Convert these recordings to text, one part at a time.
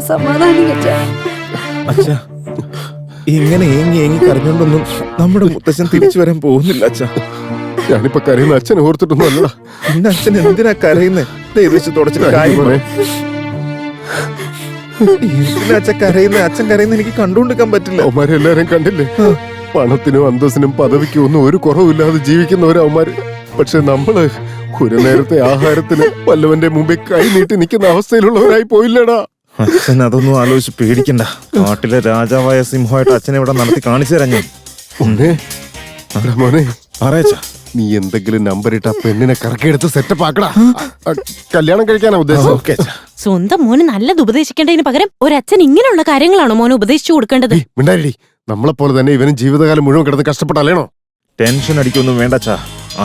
സമാധാനിക്കച്ചാ. അച്ഛാ, ഇങ്ങനെ ഏങ്ങി കരഞ്ഞോണ്ടൊന്നും നമ്മുടെ മുത്തച്ഛൻ തിരിച്ചു വരാൻ പോകുന്നില്ല അച്ഛാ. ഞാനിപ്പോ കരയുന്ന അച്ഛനെ ഓർത്തിട്ടൊന്നും അല്ലടാ. പിന്നെ അച്ഛൻ എന്തിനാ കരയുന്നേ? ദയവേച്ച് തുടച്ചിട്ട് കാര്യം പറ. എന്തിനാ അച്ഛൻ കരയുന്നേ? അച്ഛൻ കരയുന്ന എനിക്ക് കണ്ടുകൊണ്ടിരിക്കാൻ പറ്റില്ല. അവന്മാരെല്ലാരും കണ്ടില്ലേ? പണത്തിനും അന്തസ്സിനും പദവിക്കും ഒന്നും ഒരു കുറവില്ലാതെ ജീവിക്കുന്നവരാ അവന്മാര്. പക്ഷെ നമ്മള് ഒരു നേരത്തെ ആഹാരത്തിന് വല്ലവന്റെ മുമ്പിൽ കൈ നീട്ടി നിൽക്കുന്ന അവസ്ഥയിലുള്ളവരായി പോയില്ലടാ. അച്ഛൻ അതൊന്നും ആലോചിച്ച് പേടിക്കണ്ട. നാട്ടിലെ രാജാവായ സിംഹമായിട്ട് അച്ഛനെ ഇവിടെ നടത്തി കാണിച്ചു തരാം ഞാൻ. മോനെ പറയച്ചാ, നീ എന്തെങ്കിലും നമ്പർ ഇട്ട് ആ പെണ്ണിനെ കറക്കിയെടുത്ത് സെറ്റപ്പ് ആക്കടാ. കല്യാണം കഴിക്കാനാ ഉദ്ദേശം. ഓക്കേ അച്ഛാ. സ്വന്തം മോന് നല്ലത് ഉപദേശിക്കേണ്ടതിന് പകരം ഒരച്ഛൻ ഇങ്ങനെയുള്ള കാര്യങ്ങളാണോ മോനെ ഉപദേശിച്ചു കൊടുക്കേണ്ടത്? മിണ്ടായി. നമ്മളെ പോലെ തന്നെ ഇവനും ജീവിതകാലം മുഴുവൻ കിടന്ന് കഷ്ടപ്പെട്ടല്ലേണോ? ടെൻഷൻ അടിക്കൊന്നും വേണ്ടച്ചാ.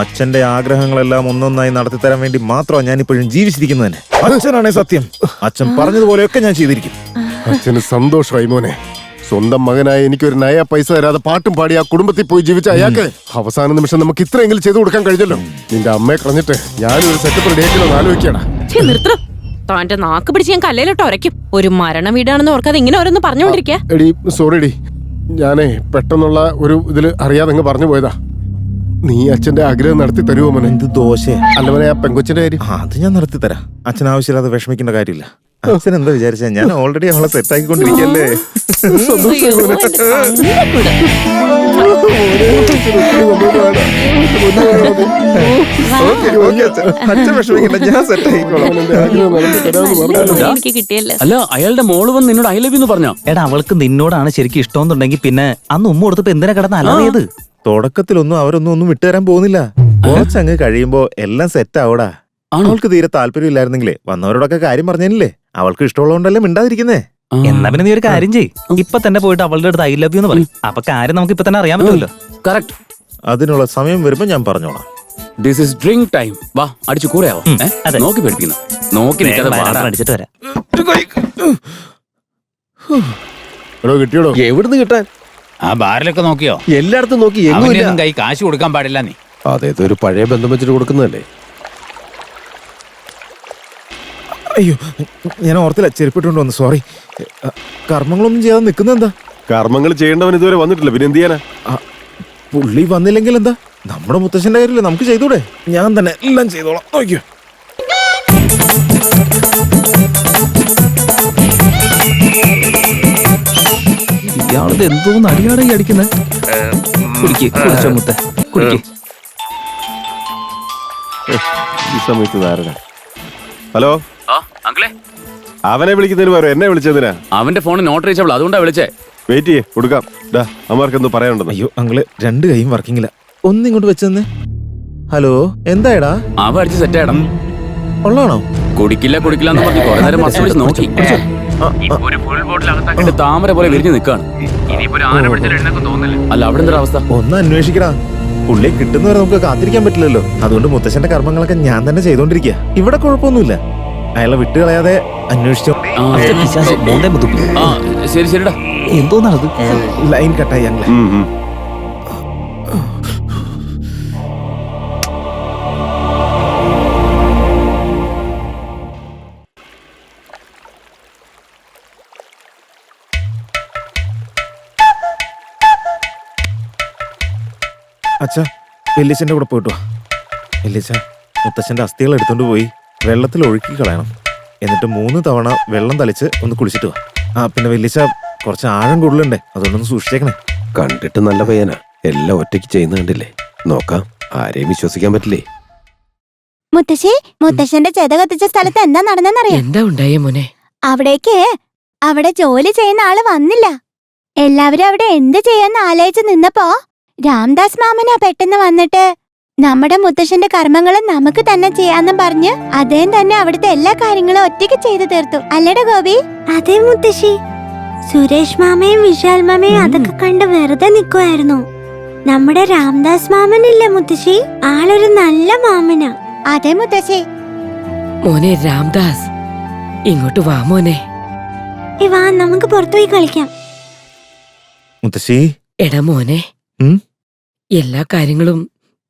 അച്ഛന്റെ ആഗ്രഹങ്ങളെല്ലാം ഒന്നൊന്നായി നടത്തിത്തരാൻ വേണ്ടി മാത്രമാണ് ഞാൻ ഇപ്പോഴും ജീവിച്ചിരിക്കുന്നത് തന്നെ. അച്ഛനാണേ സത്യം. അച്ഛൻ പറഞ്ഞതുപോലെയൊക്കെ ഞാൻ ചെയ്തിരിക്കും. അച്ഛന് സന്തോഷമായി മോനെ. സ്വന്തം മകനായ എനിക്കൊരു നയ പൈസ തരാതെ പാട്ടും പാടി ആ കുടുംബത്തിൽ പോയി ജീവിച്ച അയാൾക്ക് അവസാന നിമിഷം നമുക്ക് ഇത്രയെങ്കിലും ചെയ്തു കൊടുക്കാൻ കഴിഞ്ഞല്ലോ. നിന്റെ അമ്മയെ കളഞ്ഞിട്ട് ഞാനൊരു സെറ്റപ്പ് റെഡിയാക്കിയോ ആലോചിക്കണ. നിർത്തണം. താന്റെ നാക്ക് പിടിച്ച് ഞാൻ കല്ലിലിട്ട് ഉരയ്ക്കും. ഒരു മരണ വീടാണെന്ന് ഓർക്കാതെ ഇങ്ങനെ ഓരോന്ന് പറഞ്ഞുകൊണ്ടിരിക്കാ. എടി സോറിടി, ഞാനേ പെട്ടെന്നുള്ള ഒരു ഇതില് അറിയാതെ പറഞ്ഞു പോയതാ. നീ അച്ഛന്റെ ആഗ്രഹം നടത്തി തരുമോ മോനെ? എന്ത് ദോശ? അല്ല മോനെ, ആ പെങ്കൊച്ചിന്റെ കാര്യം അത് ഞാൻ നടത്തി തരാം. അച്ഛൻ ആവശ്യമില്ലാതെ വിഷമിക്കേണ്ട കാര്യമില്ല. അച്ഛൻ എന്താ വിചാരിച്ചാ, ഞാൻ ഓൾറെഡി അവളെ സെറ്റാക്കിക്കൊണ്ടിരിക്കല്ലേ. അച്ഛൻ വിഷമിക്കണ്ട, ഞാൻ സെറ്റാക്കിക്കോളാം. എനിക്ക് കിട്ടിയല്ലേ. അല്ല, അയാളുടെ മോള് വന്ന് നിന്നോട് ഐ ലവ് യു എന്ന് പറഞ്ഞോ? എടാ, അവൾക്ക് നിന്നോടാണ് ശരിക്കും ഇഷ്ടമെന്നുണ്ടെങ്കിൽ പിന്നെ അന്ന് ഉമ്മ കൊടുത്തപ്പോ എന്തിനാ കിടന്ന് അലറിയത്? തുടക്കത്തിലൊന്നും അവരൊന്നും വിട്ടുതരാൻ പോകുന്നില്ല. കുറച്ചങ്ങ് കഴിയുമ്പോ എല്ലാം സെറ്റ് ആവൂടാ. അവൾക്ക് തീരെ താല്പര്യം ഇല്ലായിരുന്നെങ്കിലേ വന്നവരോടൊക്കെ കാര്യം പറഞ്ഞില്ലേ. അവൾക്ക് ഇഷ്ടമുള്ളതുകൊണ്ടല്ലേ മിണ്ടാതിരിക്കുന്നേ. എന്നാ പിന്നെ നീ ഒരു കാര്യം ചെയ്യ്, ഇപ്പൊ തന്നെ പോയിട്ട് അവളുടെ അടുത്ത് ഐ ലവ് യു എന്ന് പറയും. അപ്പൊ കാര്യം നമുക്ക് ഇപ്പൊ തന്നെ അറിയാൻ പറ്റുമല്ലോ. കറക്റ്റ്. അതിനുള്ള സമയം വരുമ്പോ ഞാൻ പറഞ്ഞോളാം. This is drink time. വാ, അടിച്ചു കൂടെയാവോ? അതെ. നോക്കി പേടിക്കുന്നു. നോക്കി നിൽക്കാതെ വാടാ. അടിച്ചിട്ട് വരാം. എടോ കിട്ടിയോടോ? എവിടുന്ന് കിട്ടാൻ? ആ ബാറിലൊക്കെ നോക്കിയോ? എല്ലായിടത്തും നോക്കി, അവനൊന്നും കൈ കാശ് കൊടുക്കാൻ പാടില്ല നീ. അതേത് ഒരു പഴയ ബന്ധം വെച്ചിട്ട് കൊടുക്കുന്നതല്ലേ. അയ്യോ, ഞാൻ ഓർത്തില്ല, ചെരുപ്പിട്ടുകൊണ്ട് വന്നു. സോറി. കർമ്മങ്ങളൊന്നും ചെയ്യാതെ നിൽക്കുന്ന എന്താ? കർമ്മങ്ങൾ ചെയ്യേണ്ടവൻ ഇതുവരെ വന്നിട്ടില്ല, പിന്നെ എന്ത് ചെയ്യാനാ? പുള്ളി വന്നില്ലെങ്കിൽ എന്താ? നമ്മുടെ മുത്തശ്ശന്റെ കാര്യമില്ലേ, നമുക്ക് ചെയ്തൂടെ? ഞാൻ തന്നെ എല്ലാം ചെയ്തോളാം. നോക്കിയോ. ഇയാളത് എന്തോന്ന് അടിയാടായി അടിക്കുന്നത്? കുടിച്ചോ മുത്ത, കുടിക്ക്. ഈ സമയത്ത് ധാരണ. ഹലോ, അങ്കിളെ, അവനെ വിളിക്കുന്നതിന് പകരം എന്നെ വിളിച്ചതിനാ? അവന്റെ ഫോൺ നോട്ട് റീച്ചബിൾ, അതുകൊണ്ടാ വിളിച്ചേ. വെയിറ്റ് ചെയ്യേ, കൊടുക്കാം. അമ്മമാർക്ക് എന്തോ പറയാനുണ്ടെന്ന്. അയ്യോ അങ്ങള്, രണ്ട് കൈയും വർക്കിങ്ങില്ല. ഒന്നിങ്ങോട്ട് വെച്ചെന്ന്. ഹലോ, എന്തായടാ? അവ അടിച്ച് സെറ്റ് ആയിടാം. ഉള്ളാണോ? കുടിക്കില്ല എന്ന് പറഞ്ഞ് കുറെ നേരം മറച്ചു പിടിച്ച് നോക്കി. ഒരു ഫുൾ ബോട്ടിൽ അകത്താക്കിട്ട് താമര പോലെ വിരിഞ്ഞു നിൽക്കാണ്. അല്ല, അവിടെ എന്തൊരു അവസ്ഥ? ഒന്ന് അന്വേഷിക്കടാ. പുള്ളിയെ കിട്ടുന്നവരെ നമുക്ക് കാത്തിരിക്കാൻ പറ്റില്ലല്ലോ. അതുകൊണ്ട് മുത്തശ്ശന്റെ കർമ്മങ്ങളൊക്കെ ഞാൻ തന്നെ ചെയ്തോണ്ടിരിക്കുക. ഇവിടെ കുഴപ്പമൊന്നുമില്ല. അയാളെ വിട്ടുകളയാതെ അന്വേഷിച്ചോ. ശരി ശരിടാ. എന്തോന്നാണത്? ലൈൻ കട്ടായി ഞങ്ങളെ. അച്ഛാ, വല്യച്ഛൻ്റെ കൂടെ പോയിട്ട് വാ. വല്യച്ഛ, മുത്തച്ഛൻ്റെ അസ്ഥികൾ എടുത്തോണ്ട് പോയി വെള്ളത്തിൽ ഒഴുക്കി കളയണം. എന്നിട്ട് 3 തവണ വെള്ളം തളിച്ച് ഒന്ന് കുളിച്ചിട്ട് വാ. പിന്നെ വല്യച്ഛ, കുറച്ച് ആഴം കൂടുതലുണ്ടേ, അതുകൊണ്ടൊന്ന് സൂക്ഷിച്ചേക്കണേ. കണ്ടിട്ട് നല്ല പയ്യനാ, എല്ലാം ഒറ്റയ്ക്ക് ചെയ്യുന്ന കണ്ടില്ലേ. നോക്കാം, ആരെയും വിശ്വസിക്കാൻ പറ്റില്ലേ. മുത്തശ്ശന്റെ ചെത കത്തിച്ച സ്ഥലത്ത് എന്താ നടന്നെന്നറിയാം? എന്താ ഉണ്ടായേ മോനെ? അവിടെ ജോലി ചെയ്യുന്ന ആള് വന്നില്ല. എല്ലാവരും അവിടെ എന്ത് ചെയ്യാന്ന് ആലോചിച്ച് നിന്നപ്പോ രാംദാസ് മാമനാ പെട്ടെന്ന് വന്നിട്ട് നമ്മുടെ മുത്തശ്ശന്റെ കർമ്മങ്ങൾ നമുക്ക് തന്നെ ചെയ്യാന്നും പറഞ്ഞ് അദ്ദേഹം തന്നെ അവിടുത്തെ എല്ലാ കാര്യങ്ങളും ഒറ്റയ്ക്ക് ചെയ്തു തീർത്തു. അല്ലട ഗോപി? അതെ മുത്തശ്ശി, സുരേഷ് മാമയും വിശാൽ മാമയും അതൊക്കെ കണ്ട് വെറുതെ നിൽക്കുമായിരുന്നു. നമ്മുടെ രാംദാസ് മാമനില്ലേ മുത്തശ്ശി, ആളൊരു നല്ല മാമനാ. അതെ മുത്തശ്ശി. മോനെ രാംദാസ്, ഇങ്ങോട്ട് വാ മോനെ. വാ, നമുക്ക് പുറത്തുപോയി കളിക്കാം. മുത്തശ്ശി. എടാ മോനെ, എല്ലാ കാര്യങ്ങളും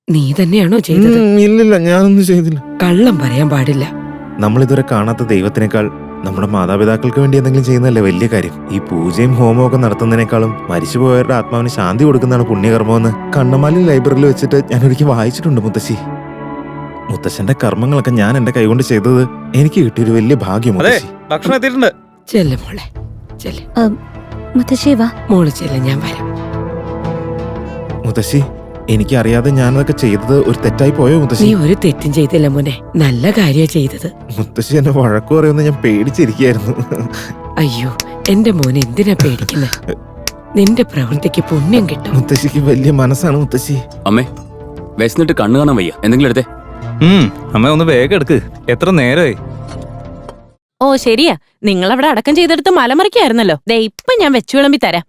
നീ തന്നെയാണോ ചെയ്തത്? ഇല്ലില്ല, ഞാനൊന്നും ചെയ്തില്ല. കള്ളം പറയാൻ പാടില്ല. നമ്മളിതുവരെ കാണാത്ത ദൈവത്തിനേക്കാൾ നമ്മുടെ മാതാപിതാക്കൾക്ക് വേണ്ടി എന്തെങ്കിലും ചെയ്യുന്നതല്ലേ വലിയ കാര്യം. ഈ പൂജയും ഹോമവും ഒക്കെ നടത്തുന്നതിനേക്കാളും മരിച്ചുപോയവരുടെ ആത്മാവിന് ശാന്തി കൊടുക്കുന്നതാണ് പുണ്യകർമ്മമെന്ന് കണ്ണമാലി ലൈബ്രറിയിൽ വെച്ചിട്ട് ഞാൻ ഒരിക്കൽ വായിച്ചിട്ടുണ്ട് മുത്തശ്ശി. മുത്തശ്ശന്റെ കർമ്മങ്ങളൊക്കെ ഞാൻ എന്റെ കൈകൊണ്ട് ചെയ്തത് എനിക്ക് കിട്ടിയൊരു വലിയ ഭാഗ്യം മുത്തശ്ശി. ഭക്ഷണം എത്തിയിട്ടുണ്ട്. ചെല്ല് മോളെ ചെല്ല്. മുത്തശ്ശി വാ. മോള് ചെല്ല്, ഞാൻ വരാം. മുത്തശ്ശി, എനിക്കറിയാതെ ഞാനതൊക്കെ ചെയ്തത് ഒരു തെറ്റായി പോയോ നീ മുത്തശ്ശി? ഒരു തെറ്റും ചെയ്തില്ല മോനെ, നല്ല കാര്യ ചെയ്തത്. മുത്തശ്ശി എന്നെ വഴക്കു പറയുമെന്ന് ഞാൻ പേടിച്ചിരിക്കുകയായിരുന്നു. അയ്യോ എന്റെ മോനെ എന്തിനാ പേടിക്കുന്നത്? നിന്റെ പ്രവൃത്തിക്ക് പുണ്യം കിട്ടും. മുത്തശ്ശിക്ക് വലിയ മനസ്സാണ് മുത്തശ്ശി. അമ്മേ വിശന്നിട്ട് കണ്ണു കാണാൻ വയ്യ, എന്തെങ്കിലും എടുത്തേ. അമ്മ ഒന്ന് വേഗം എടുക്ക്. എത്ര നേരമായി? ഓ ശരിയാ, നിങ്ങളവിടെ അടക്കം ചെയ്തെടുത്ത് മലമറിക്കായിരുന്നല്ലോ. ദേ ഇപ്പൊ ഞാൻ വെച്ചു വിളമ്പി തരാം.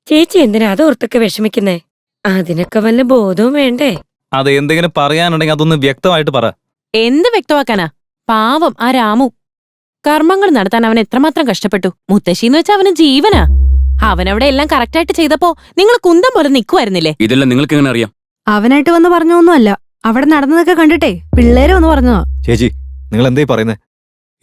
ചേച്ചി എന്തിനാ അതോർത്തൊക്കെ വിഷമിക്കുന്നേ? അതിനൊക്കെ വല്ല ബോധവും വേണ്ടേ? അത് എന്തെങ്കിലും പറയാനുണ്ടെങ്കിൽ അതൊന്ന് വ്യക്തമായിട്ട് പറ. എന്ത് വ്യക്തമാക്കാനാ? പാവം ആ രാമു. കർമ്മങ്ങൾ നടത്താൻ അവൻ എത്രമാത്രം കഷ്ടപ്പെട്ടു. മുത്തശ്ശിന്ന് വെച്ചാ അവന് ജീവനാ. അവനവിടെ എല്ലാം കറക്റ്റായിട്ട് ചെയ്തപ്പോ നിങ്ങൾ കുന്തം പോലെ നിൽക്കുമായിരുന്നില്ലേ? ഇതെല്ലാം നിങ്ങൾക്ക് എങ്ങനെ അറിയാം? അവനായിട്ട് വന്ന് പറഞ്ഞൊന്നുമല്ല, അവിടെ നടന്നതൊക്കെ കണ്ടിട്ടേ പിള്ളേരെ ഒന്ന് പറഞ്ഞതാ. ചേച്ചി, നിങ്ങൾ എന്തായി പറയുന്നത്?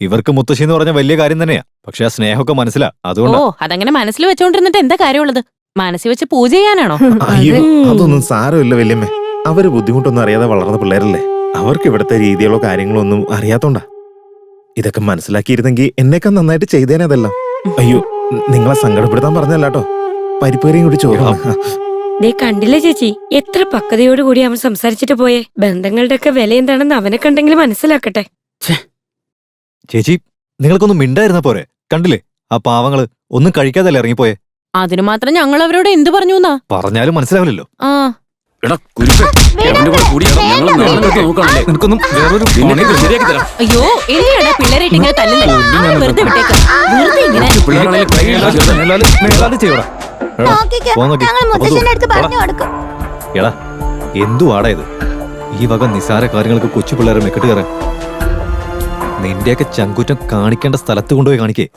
ഇവർക്ക് മുത്തശ്ശി എന്ന് പറഞ്ഞ വലിയ കാര്യം തന്നെയാ. പക്ഷെ ആ സ്നേഹമൊക്കെ മനസ്സിലാ. അതുകൊണ്ട് ഓ അതങ്ങനെ മനസ്സിൽ വെച്ചോണ്ടിരുന്നിട്ട് എന്താ കാര്യമുള്ളത്? മനസ്സിൽ വെച്ച് പൂജ ചെയ്യാനാണോ? അയ്യോ, അതൊന്നും സാരമില്ല വല്യമ്മേ. അവര് ബുദ്ധിമുട്ടൊന്നും അറിയാതെ വളർന്ന പിള്ളേരല്ലേ. അവർക്ക് ഇവിടുത്തെ രീതികളോ കാര്യങ്ങളോ ഒന്നും അറിയാത്തോണ്ടാ. ഇതൊക്കെ മനസ്സിലാക്കിയിരുന്നെങ്കിൽ എന്നേക്കാൾ നന്നായിട്ട് ചെയ്തേനെ അതെല്ലാം. അയ്യോ, നിങ്ങളെ സങ്കടപ്പെടുത്താൻ പറഞ്ഞല്ലാട്ടോ. പരിപ്പേറിയും കൂടി ചോദിക്കണം. ദേ കണ്ടില്ലേ ചേച്ചി, എത്ര പക്വതയോടുകൂടി അവൻ സംസാരിച്ചിട്ട് പോയേ. ബന്ധങ്ങളുടെ ഒക്കെ വില എന്താണെന്ന് അവനെ കണ്ടെങ്കിലും മനസ്സിലാക്കട്ടെ. ചേച്ചി, നിങ്ങൾക്കൊന്നും മിണ്ടായിരുന്ന പോരെ? കണ്ടില്ലേ ആ പാവങ്ങള് ഒന്നും കഴിക്കാതല്ലേ ഇറങ്ങിപ്പോയെ. അതിനു മാത്രം ഞങ്ങൾ അവരോട് എന്തു പറഞ്ഞു എന്നാ? പറഞ്ഞാലും മനസ്സിലാവില്ലല്ലോ. ആ എടാ കുരുപ്പേ, അവന്റെ കൂടെ കൂടി ഞങ്ങൾ നാളെ നോക്കാണല്ലേ. നിനക്കൊന്നും വേറൊരു നിന്നെ ശരിയാക്കി തരാം. അയ്യോ എന്തിനാടാ പിള്ളേരായിട്ട് ഇങ്ങനെ തല്ലുന്നേ? വെറുതെ വിട്ടേക്കാം. വെറുതെ ഇങ്ങനെ പിള്ളേരാണെങ്കിൽ കൈ ചെയ്യടാ. എടാ, എന്തുവാടാ ഇത്? ഈ വക നിസാര കാര്യങ്ങൾക്ക് കൊച്ചു പിള്ളേരെ മെക്കിട്ട് കയറാൻ. നിന്റെയൊക്കെ ചങ്കുറ്റം കാണിക്കേണ്ട സ്ഥലത്ത് കൊണ്ടുപോയി കാണിക്കേ.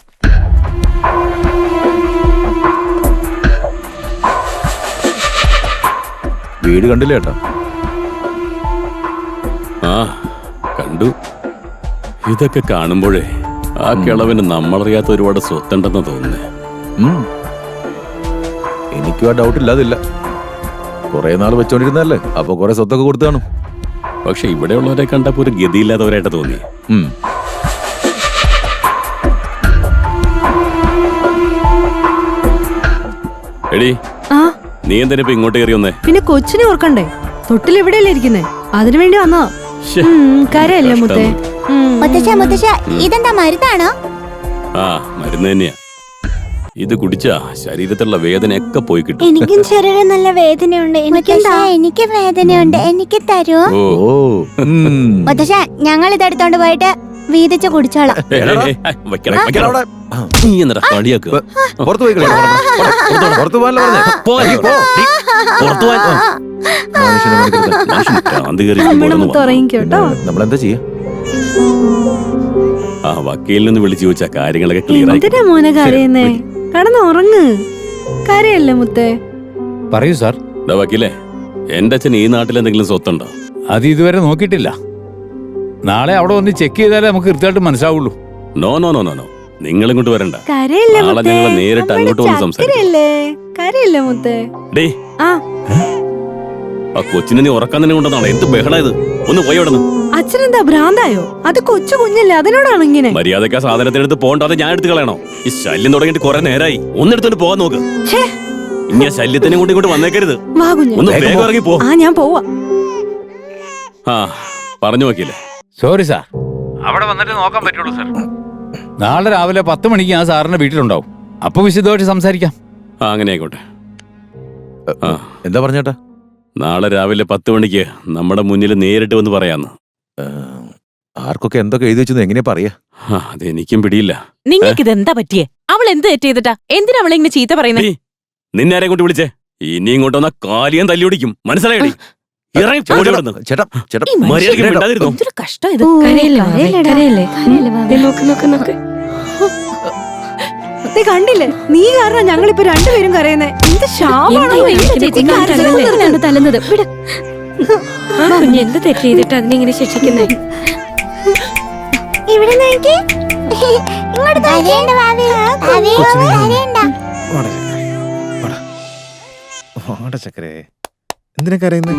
വീട് കണ്ടില്ല ഏട്ടാ? ആ കണ്ടു. ഇതൊക്കെ കാണുമ്പോഴേ ആ കിളവിന് നമ്മളറിയാത്ത ഒരുപാട് സ്വത്തുണ്ടെന്ന് തോന്നുന്നേ. എനിക്കും ആ ഡൗട്ട് ഇല്ലാതില്ല. കുറെ നാൾ വെച്ചോണ്ടിരുന്നല്ലേ, അപ്പൊ കുറെ സ്വത്തൊക്കെ കൊടുത്തു കാണും. പക്ഷെ ഇവിടെയുള്ളവരെ കണ്ടപ്പോ ഒരു ഗതിയില്ലാത്തവരായിട്ട് തോന്നി. എടി, നീ എന്തിനാ ഇപ്പൊ ഇങ്ങോട്ട് കയറി വന്നേ? പിന്നെ കൊച്ചിനെ ഓർക്കണ്ടേ? തൊട്ടിൽ എവിടെയല്ലേ ഇരിക്കുന്നേ? അതിനു വേണ്ടി വന്നോ? കരയല്ലേ മുത്തേ? മുത്തശ്ശ ഇതെന്താ മരുന്നാണോ? ആ മരുന്ന് തന്നെയാ. ഇത് കുടിച്ചാ ശരീരത്തിലുള്ള വേദനയൊക്കെ പോയി കിട്ടും. എനിക്കും ശരീരം നല്ല വേദനയുണ്ട്. എനിക്ക് വേദനയുണ്ട്, എനിക്ക് തരുമോ? ഓ മുത്തശ്ശ, ഞങ്ങൾ ഇതെടുത്തോണ്ട് പോയിട്ട് വീതിച്ച് കുടിച്ചോളാം. നീ എന്നടാ കളിയാക്കുക? പുറത്തു പോയി പുറത്തു പോകാനല്ലോ നമ്മളെന്താ ചെയ്യാ? ആ വക്കീലിൽ നിന്ന് വിളിച്ചു ചോദിച്ചാ കാര്യങ്ങളൊക്കെ ക്ലിയർ ആയി. എന്തിനാ മോനെ കരയുന്നേ? കടന്നുറങ്ങ്. കരയല്ലേ മുത്തേ? പറയൂ സാർ. വക്കീലേ, എന്റെ അച്ഛൻ ഈ നാട്ടിൽ എന്തെങ്കിലും സ്വത്തുണ്ടോ? അത് ഇതുവരെ നോക്കിയിട്ടില്ല. നാളെ അവിടെ ഒന്ന് ചെക്ക് ചെയ്താലേ നമുക്ക് കൃത്യമായിട്ട് മനസ്സിലാവുള്ളൂ. No no no no no, നിങ്ങൾ ഇങ്ങോട്ട് വരണ്ട. കരയല്ലേ നാളെ ഞങ്ങൾ നേരിട്ട് അങ്ങോട്ട് വന്ന് സംസാരിക്കാം. കരയല്ലേ മുത്തേ? ഡേ, ആ കൊച്ചിനെ നീ ഉറക്കാൻ തന്നെ കൊണ്ടെന്നാണ്. എന്ത് ബഹളായത്? ഒന്ന് പോയി അവിടെ. അച്ഛനെന്താ ഭ്രാന്തായോ? അത് കൊച്ചു കുഞ്ഞല്ലേ, അതിനോടാണ് ഇങ്ങനെ. മര്യാദക്ക് ആ സാധനത്തിനെടുത്ത് പോകണ്ട, അത് ഞാൻ എടുത്ത് കളയണോ? ഈ ശല്യം തുടങ്ങിയിട്ട് കുറെ നേരമായി. ഒന്നെടുത്തോണ്ട് പോകാൻ നോക്ക്. ഇനി ആ ശല്യത്തിനെ കൊണ്ട് ഇങ്ങോട്ട് വന്നേക്കരുത്. ഒന്ന് വേഗം ഇറങ്ങി പോ. ഞാൻ പോവാ. ആ പറഞ്ഞു നോക്കിയില്ലേ? സോറി സാർ, അവിടെ വന്നിട്ട് നോക്കാൻ പറ്റുള്ളൂ സാർ. നാളെ രാവിലെ 10 മണിക്ക് ഞാൻ സാറിന്റെ വീട്ടിലുണ്ടാവും. അപ്പൊ വിശദമായിട്ട് സംസാരിക്കാം. ആ അങ്ങനെ ആയിക്കോട്ടെ. എന്താ പറഞ്ഞേട്ടാ? നാളെ രാവിലെ 10 മണിക്ക് നമ്മുടെ മുന്നിൽ നേരിട്ട് വന്ന് പറയാന്ന്. ആർക്കൊക്കെ എന്തൊക്കെ എഴുതി വെച്ചെന്ന് എങ്ങനെയാ പറയാ? അതെനിക്കും പിടിയില്ല. നിങ്ങൾക്ക് ഇതെന്താ പറ്റിയേ? അവൾ എന്ത് തെറ്റ് ചെയ്തിട്ടാ? എന്തിനാ അവളെ ഇങ്ങനെ ചീത്ത പറയുന്നത്? നിന്നെ ആരെ കൊണ്ട് വിളിച്ചേ? ഇനി ഇങ്ങോട്ട് വന്ന കാലിയാൻ തല്ലി ഓടിക്കും. മനസ്സിലായി? കഷ്ടം ഇത്. കണ്ടില്ലേ? നീ കാരണം ഞങ്ങളിപ്പോ രണ്ടുപേരും കരയുന്നേ. എന്ത് ശാപാണോ തല്ലുന്നത്? എന്ത് തെറ്റ് ചെയ്തിട്ട് അതിനെങ്ങനെ ശിക്ഷിക്കുന്നേ? ഇവിടെ നോക്കി, കരയണ്ട വാവി. വാവി, കരയണ്ട. വാടാ ചക്കരെ വാടാ. വാടാ ചക്കരെ എന്തിനാ കരയുന്നത്?